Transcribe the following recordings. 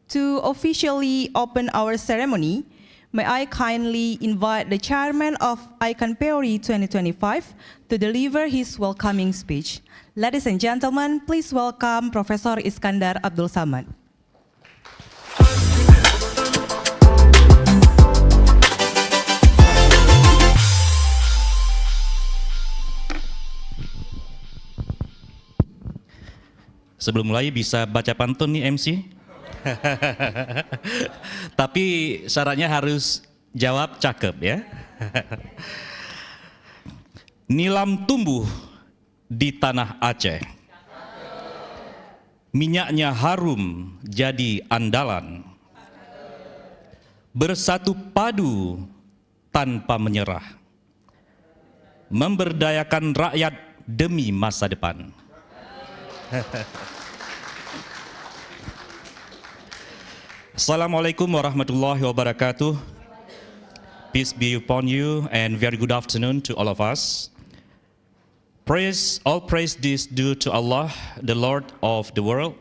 To officially open our ceremony, may I kindly invite the chairman of ICONPEORI 2025 to deliver his welcoming speech. Ladies and gentlemen, please welcome Profesor Iskandar Abdul Samad. Sebelum mulai bisa baca pantun nih MC. Tapi syaratnya harus jawab cakep ya. Nilam tumbuh di tanah Aceh. Minyaknya harum jadi andalan. Bersatu padu tanpa menyerah. Memberdayakan rakyat demi masa depan. Assalamualaikum warahmatullahi wabarakatuh. Peace be upon you and very good afternoon to all of us. All praise is due to Allah, the Lord of the world.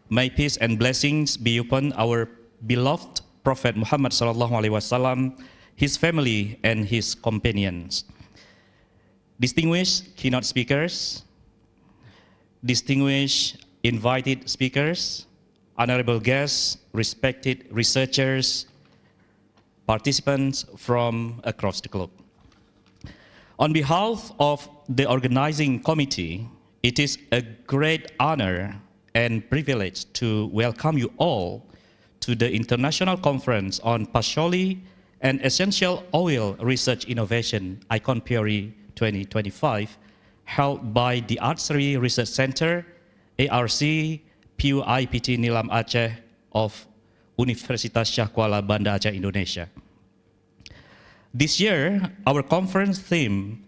May peace and blessings be upon our beloved Prophet Muhammad sallallahu alaihi wasallam, his family and his companions. Distinguished keynote speakers, distinguished invited speakers, honorable guests, respected researchers, participants from across the globe. On behalf of the organizing committee, it is a great honor and privilege to welcome you all to the International Conference on Partially and Essential Oil Research Innovation, ICONPEORI 2025, held by the Archery Research Center, ARC, PUIPT Nilam Aceh of Universitas Syah Kuala Banda Aceh, Indonesia. This year, our conference theme,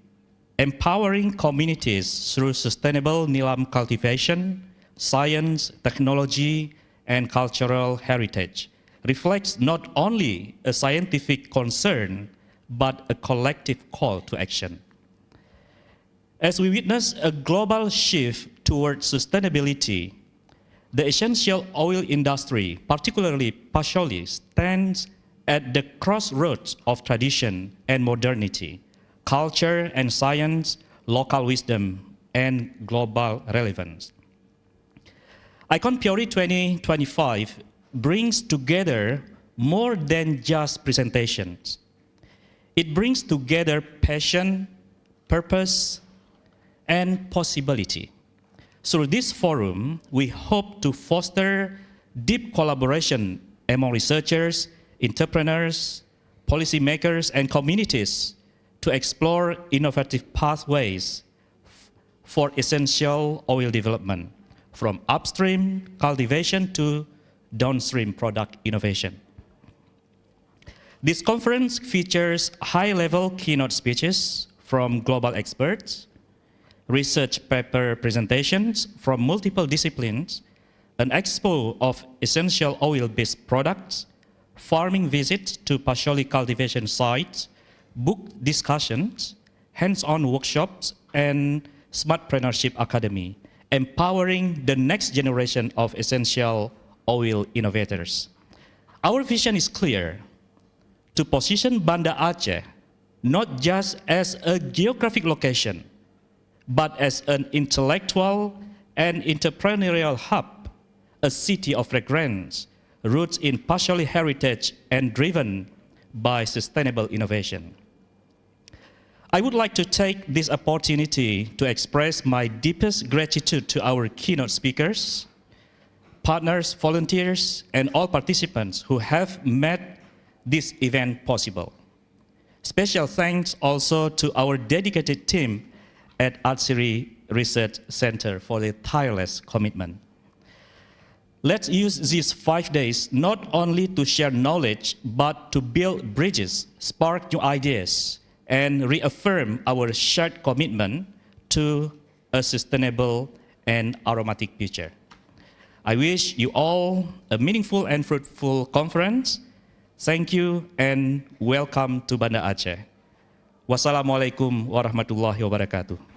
Empowering Communities Through Sustainable Nilam Cultivation, Science, Technology, and Cultural Heritage, reflects not only a scientific concern, but a collective call to action. As we witness a global shift towards sustainability, the essential oil industry, particularly partially, stands at the crossroads of tradition and modernity, culture and science, local wisdom, and global relevance. ICONPEORI 2025 brings together more than just presentations. It brings together passion, purpose, and possibility. Through this forum, we hope to foster deep collaboration among researchers, entrepreneurs, policymakers, and communities to explore innovative pathways for essential oil development, from upstream cultivation to downstream product innovation. This conference features high-level keynote speeches from global experts, research paper presentations from multiple disciplines, an expo of essential oil-based products, farming visits to partially cultivation sites, book discussions, hands-on workshops, and Smartpreneurship Academy, empowering the next generation of essential oil innovators. Our vision is clear: to position Banda Aceh not just as a geographic location, but as an intellectual and entrepreneurial hub, a city of fragrance, roots in partially heritage and driven by sustainable innovation. I would like to take this opportunity to express my deepest gratitude to our keynote speakers, partners, volunteers, and all participants who have made this event possible. Special thanks also to our dedicated team at Archery Research Center for their tireless commitment. Let's use these 5 days not only to share knowledge, but to build bridges, spark new ideas, and reaffirm our shared commitment to a sustainable and aromatic future. I wish you all a meaningful and fruitful conference. Thank you and welcome to Banda Aceh. Wassalamualaikum warahmatullahi wabarakatuh.